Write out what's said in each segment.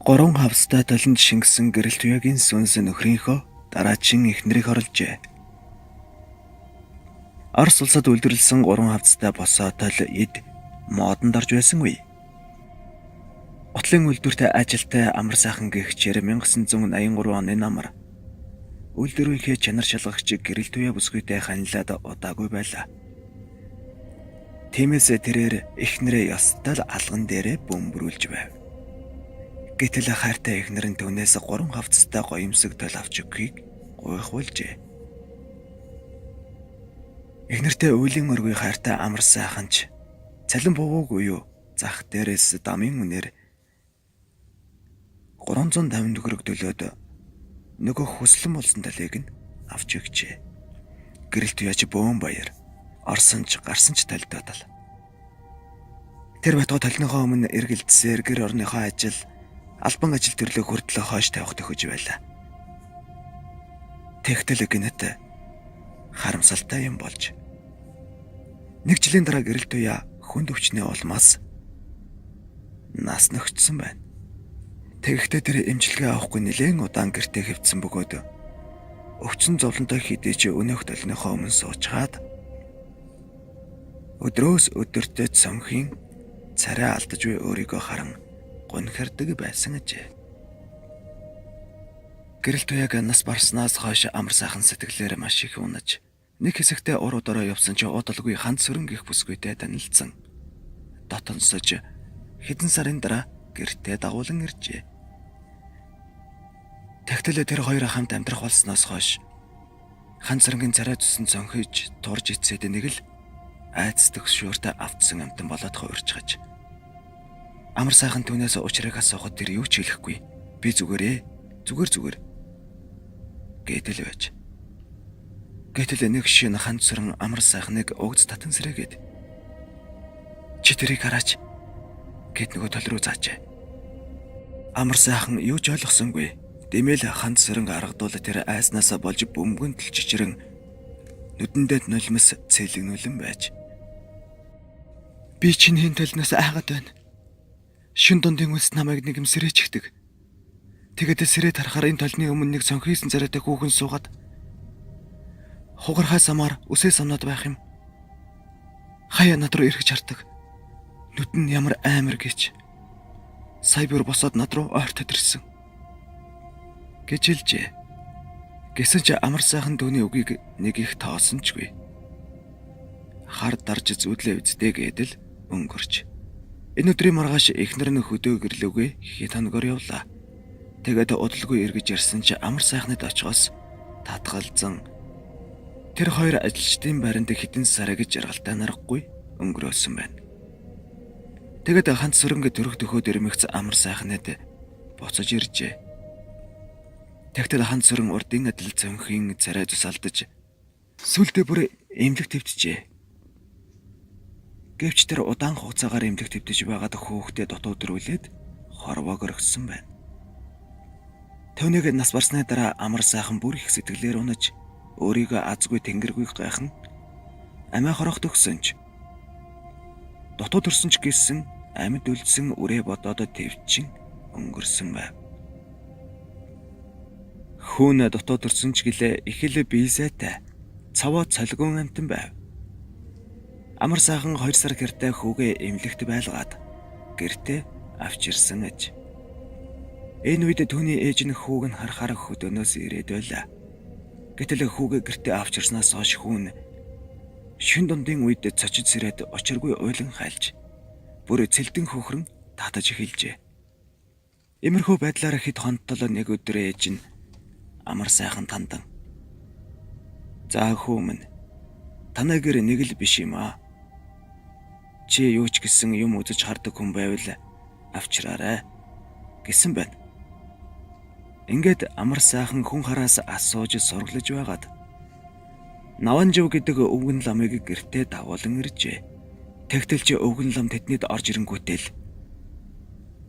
Гурван хавцтай толинд шингэсэн гэрэлт үеийн сүнс нөхрийнхөө дараачин эхнэрийг орлжээ. Орос улсад үйлдвэрлэсэн гурван хавцтай босоо тол эд модонд орж байсан үе. Утлын үйлдвэртэй ажилтай амар сайхан гэгчээр 1983 оны намар үйлдвэрийнхээ чанар шалгагч гэрэлт үе бүсгүйтэй ханилаад удаагүй байлаа. Тиймээс тэрээр эхнэрээ ёстой л алган дээрээ бөмбөрүүлж байв. Гэтэл хайртай эхнэр нь түүнээс гурван хавцтай гоёмсог тол авч өгөхийг гуйхвалжээ. Эхнэртэй үеийн өргөй хайртай амар сайханч цалин буугүй юу зах дээрээс дамын үнээр 350 төгрөг төлөөд нөгөө хүслэн болсон талыг нь авч өгчээ. Гэрэлт яж бөөн баяр орсонч гарсанч талдаад. Тэр батга толныхоо өмнө эргэлдсээр гэр орныхоо ажил албан ажил төрлөө хүртэл хойш тавих төхөж байлаа. Тэгтэл гинэт харамсалтай юм болж. Нэг жилийн дараа гэрэлт үе хүнд өвчнөө улмаас нас нөхцсөн байна. Тэгэхдээ тэр эмчилгээ авахгүй нэлээд удаан гэртээ хэвдсэн бөгөөд өвчсөн зовлонтой хідэж өнөөх толныхоо өмнө суучгаад өдрөөс өдөртөө цонхийн царай алдаж буй өөрийгөө харан гонхирдаг байсан ажээ. Гэрэлт үег нас барснаас хойш амар сайхан сэтгэлээр маш их унаж нэг хэсэгтээ уруудаараа явсан ч удалгүй ханд сөрөн гих бүсгүйтэй танилцсан. Дотонсож хэдэн сарын дараа гэртээ дагуулan иржээ. Тэгтэл тэр хоёр хамт амьдрах болсноос хойш хан сэрэнгийн царай зүсэн цонхиж турж ицээд нэг л айц төгшөөртө автсан амтан болоод хуурчгаж. Амар сайхан түүнээс уучрыг асуухад тэр юу ч хэлэхгүй. Би зүгээр гэдэл байж. Гэтэл нэг шин хан сэрэн амар сайхныг өгц татан сэрээгээд чи тэрийг хараач гэд нөгөө тол руу заажээ. Амар сайхан юу ч ойлгосонгүй. Дэмэл хан сэрэн аргадуул тэр айснасаа болж бөмбөгөнд чичрэн нүдэндээ нулимс цэлэгнүүлэн байж. Би чиний талнаас айгаад байна. Шин дундын үлс намайг нэгэмсэрээ чихдэг. Тэгээд сэрээд харахаар энэ толны өмнө нэг цонхийсэн царайтай хүүхэн суугаад хугархай самаар үсээ санаад байх юм. Хаяа над руу эргэж хардаг. Нүд нь ямар амар гэж. Сая бүр босоод над руу ойртод ирсэн. Гэж хэлжээ. Гэсэн ч амар сайхан түүний үгийг нэг их тоосончгүй. Хар дарж зүудлээ үздэй гэдэл өнгөрч. Энэ өдрийн маргааш эхнэр нь хөдөө гэрлүүгээ хит хоногор явлаа. Тэгээд удалгүй эргэж ирсэн ч амар сайхнад очихоос татгалзан тэр хоёр ажилчдын байранд хитэн сараа гэж жаргалтай нарахгүй өнгөрөөсөн байна. Тэгээд ганц сөрөнгө төрөх төхөөд ирмэгц амар сайхнад буцаж иржээ. Тэгтэл ганц сөрөн урдын адил цонхийн царай зүс алдаж сүлдээ бүр эмнэлэг твтжээ. Гэвч тэр удаан хугацаагаар эмнэлэг твтэж байгаад хөөхтэй дотоод төрүүлээд хорвоог орхисон байна. Төвнийг нас барсны дараа амар сайхан бүр их сэтгэлээр унаж өөрийгөө азгүй тэнгэргүй гайхан амиа хорох төгсөнч дотоод төрсөн ч гэсэн амьд үлдсэн үрээ бодоод твчин өнгөрсөн байв. Хүүн дотоод төрсөн ч гэлээ их л бие сайтай цаваа цолгон амтан байв. Амар сайхан 2 сар гэртээ хүүгээ эмнэлэгт байлгаад гэртээ авчирсан аж. Энэ үед түүний ээж нь хүүг нь харахаар хөдөөнөөс ирээд байлаа. Гэтэл хүүгээ гэртээ авчирснаас хойш хүүн шин дундын үед цочид сэрээд очиргүй уйлан хайлж бүр цэлдэн хөхрөн татаж эхэлжээ. Имэрхүү байдлаар хэд хонтол нэг өдөр ээж нь амар сайхан тандан. За хүү минь танай гэр нэг л биш юм аа. Чи юу ч гэсэн юм үзэж хардаг хүн байвал авчираарай гэсэн байна. Ингээд амар сайхан хүн хараас асууж сургалж байгаад Наванжив гэдэг өвгөн ламыг гэртээ дагуулan иржээ. Тэгтэл чи өвгөн лам тэднийд орж ирэнгүүтэл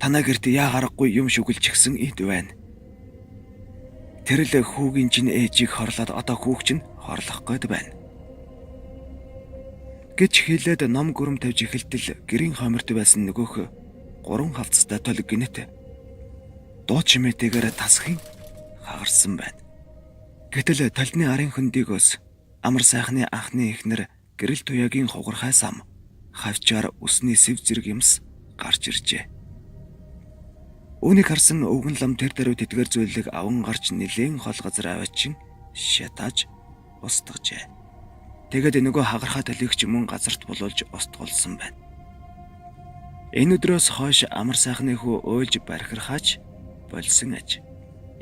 танаа гэрт яагарахгүй юм шүглж гисэн эд байна. Тэр л хүүгийн чинь ээжийг хорлоод одоо хүүг чинь хорлох гээд байна. Гэж хэлээд ном гүрэм тавьж эхэлтэл гэрийн хомирт байсан нөгөөх 3 хавцтай толг гинэт дуу чимээтэйгээр тасхын хагарсан байна. Гэтэл талны арын хөндийгөөс амар сайхны анхны эхнэр гэрэл туяагийн хугархай сам хавчаар усны сэв зэрэг юмс гарч иржээ. Үүнийг харсан өвгөн лам тэр даруй тэтгэр зүйлийг аван гарч нэлээд хол газар аваачин шатааж устгажээ. Тэгээд нөгөө хагархай талигч мөн газарт булуулж устгуулсан байна. Энэ өдрөөс хойш амар сайхны хүү уйлж бархирхаач болсон аж.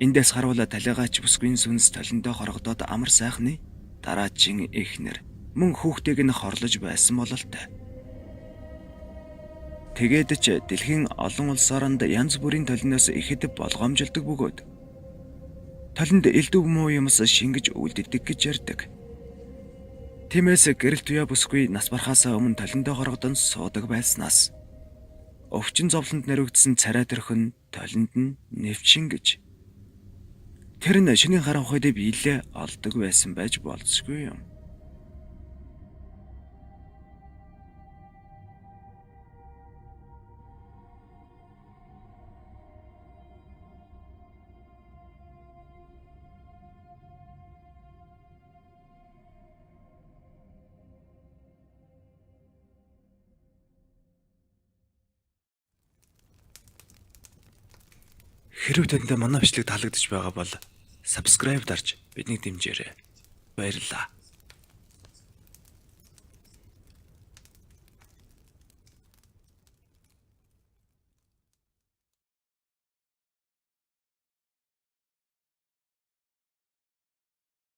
Эндээс харуула талигаач бүсгүйн сүнс толиндоо хоргодоод амар сайхны дараачин эхнэр мөн хүүхдийг нь хорлож байсан бололтой. Тэгээд ч дэлхийн олон улсааранд янз бүрийн толиноос ихэд болгоомжилдог бөгөөд толинд элдв муу юмс шингэж үлддэг гэж ярьдаг. Тиймээс гэрэл туяа бүсгүй нас барахаас өмнө толиндоо хоргодон суудаг байснаас өвчин зовлонд наригдсан царай төрхөн толинд нь нэвчин гэж. Тэр нь шинийн харанхуйд биелээ олдог байсан байж болзошгүй юм. Хэрвээ танд манай бичлэг таалагдж байгаа бол subscribe дарж биднийг дэмжээрэй. Баярлалаа.